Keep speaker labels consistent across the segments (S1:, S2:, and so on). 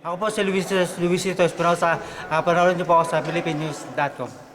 S1: Ako po si Luisito Espinosa. Panoorin niyo po ako sa philippinenews.com.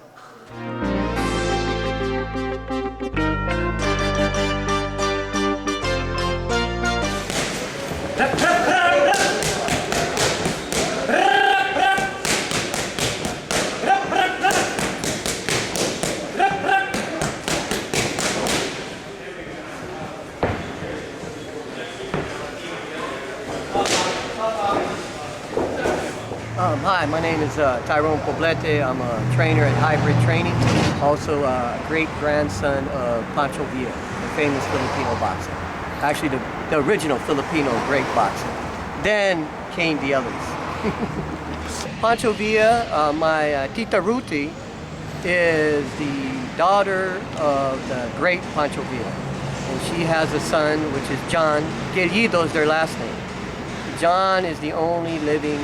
S2: Hi, my name is Tyrone Poblete. I'm a trainer at Hybrid Training, also a great-grandson of Pancho Villa, the famous Filipino boxer. Actually, the original Filipino great boxer. Then came the others. Pancho Villa, my Tita Ruti, is the daughter of the great Pancho Villa. And she has a son, which is John. Guerrido is their last name. John is the only living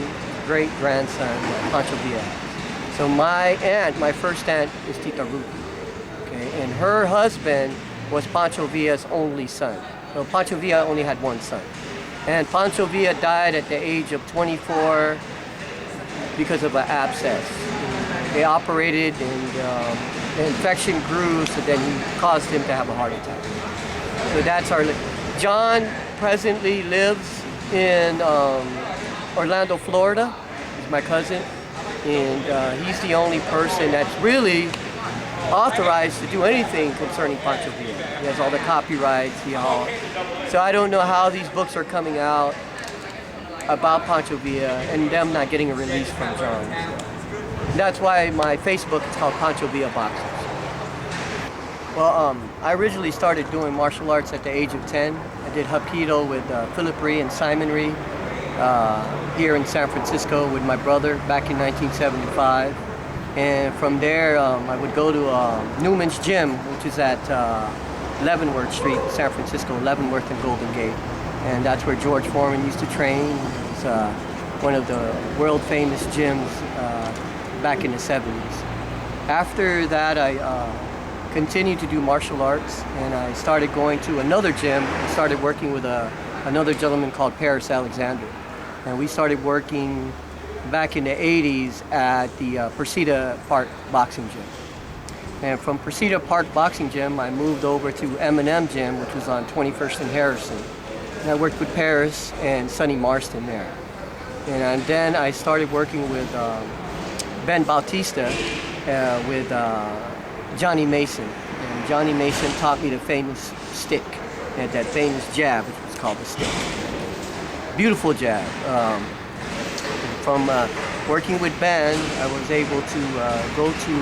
S2: great-grandson that Pancho Villa has. So my aunt, my first aunt, is Tita Ruti. Okay, and her husband was Pancho Villa's only son. So Pancho Villa only had one son. And Pancho Villa died at the age of 24 because of an abscess. They operated and the infection grew, so then he caused him to have a heart attack. So that's our... John presently lives in Orlando, Florida. He's my cousin, and he's the only person that's really authorized to do anything concerning Pancho Villa. He has all the copyrights, so I don't know how these books are coming out about Pancho Villa and them not getting a release from John. That's why my Facebook is called Pancho Villa Boxers. Well, I originally started doing martial arts at the age of 10. I did Hapkido with Philippine and Simonry here in San Francisco with my brother back in 1975. And from there, I would go to Newman's Gym, which is at Leavenworth Street, San Francisco, Leavenworth and Golden Gate. And that's where George Foreman used to train. It's one of the world famous gyms back in the 70s. After that, I continued to do martial arts, and I started going to another gym and started working with another gentleman called Paris Alexander. And we started working back in the 80s at the Persida Park Boxing Gym. And from Persida Park Boxing Gym, I moved over to M&M Gym, which was on 21st and Harrison. And I worked with Paris and Sonny Marston there. And then I started working with Ben Bautista with Johnny Mason. And Johnny Mason taught me the famous stick, and that famous jab, which was called the stick. Beautiful jab. From working with Ben, I was able to go to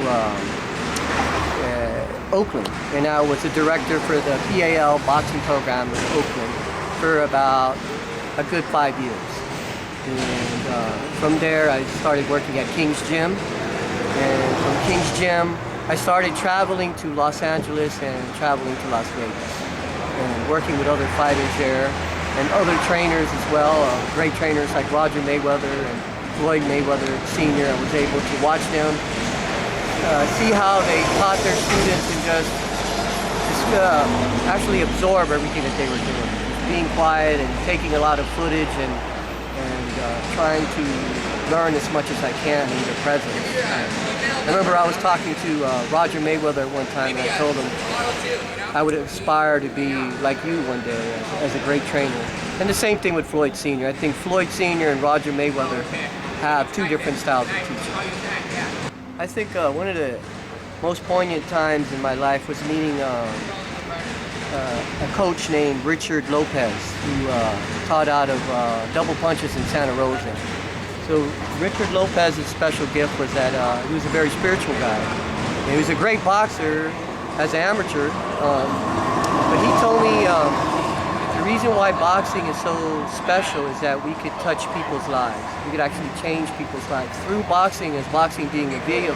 S2: Oakland, and I was the director for the PAL boxing program in Oakland for about a good 5 years. And from there, I started working at King's Gym, and from King's Gym, I started traveling to Los Angeles and traveling to Las Vegas, and working with other fighters there, and other trainers as well, great trainers like Roger Mayweather and Floyd Mayweather Sr. I was able to watch them, see how they taught their students, and just actually absorb everything that they were doing. Being quiet and taking a lot of footage and trying to learn as much as I can in their presence. I remember I was talking to Roger Mayweather one time, and I told him I would aspire to be like you one day as a great trainer. And the same thing with Floyd Sr. I think Floyd Sr. and Roger Mayweather have two different styles of teaching. I think one of the most poignant times in my life was meeting a coach named Richard Lopez, who taught out of Double Punches in Santa Rosa. So Richard Lopez's special gift was that he was a very spiritual guy. And he was a great boxer as an amateur, but he told me the reason why boxing is so special is that we could touch people's lives. We could actually change people's lives. Through boxing, as boxing being a vehicle,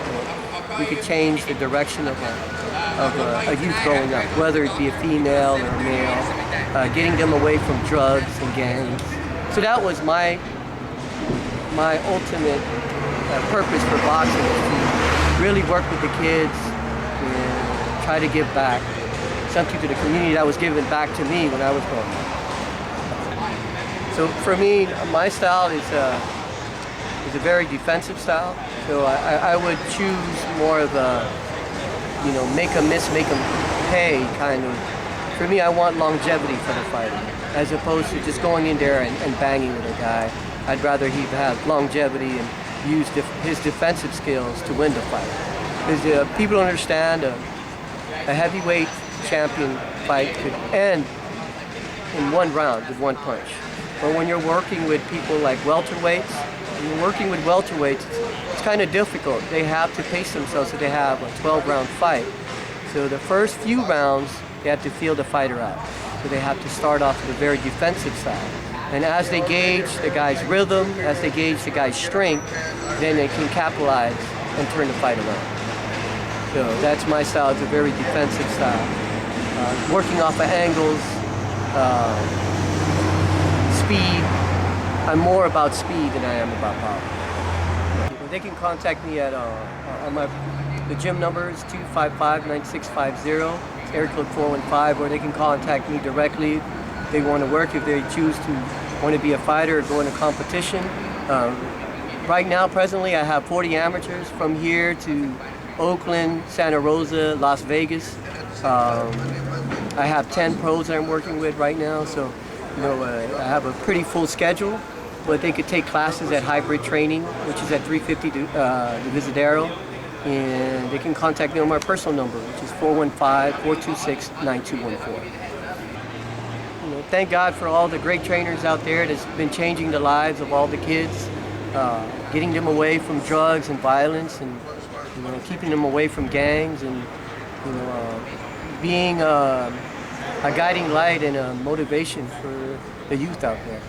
S2: we could change the direction of a youth growing up, whether it be a female or a male, getting them away from drugs and gangs. So that was my ultimate purpose for boxing, is to really work with the kids and try to give back something to the community that was given back to me when I was growing up. So for me, my style is is a very defensive style. So I would choose more of a, make them miss, make them pay kind of. For me, I want longevity for the fighter, as opposed to just going in there and banging with a guy. I'd rather he have longevity and use his defensive skills to win the fight. Because people don't understand a heavyweight champion fight could end in one round with one punch. But when you're working with people like welterweights, it's kind of difficult. They have to pace themselves so they have a 12-round fight. So the first few rounds, they have to feel the fighter out. So they have to start off with a very defensive style. And as they gauge the guy's rhythm, as they gauge the guy's strength, then they can capitalize and turn the fight around. So that's my style. It's a very defensive style. Working off of angles, speed. I'm more about speed than I am about power. They can contact me at the gym number is 255-9650. It's area code 415, or they can contact me directly if they want to work, if they choose to want to be a fighter or go in a competition. Right now, presently, I have 40 amateurs from here to Oakland, Santa Rosa, Las Vegas. I have 10 pros that I'm working with right now, so I have a pretty full schedule. But they could take classes at Hybrid Training, which is at 350 Divisadero, and they can contact me on my personal number, which is 415-426-9214. Thank God for all the great trainers out there that's been changing the lives of all the kids, getting them away from drugs and violence, and keeping them away from gangs, and being a guiding light and a motivation for the youth out there.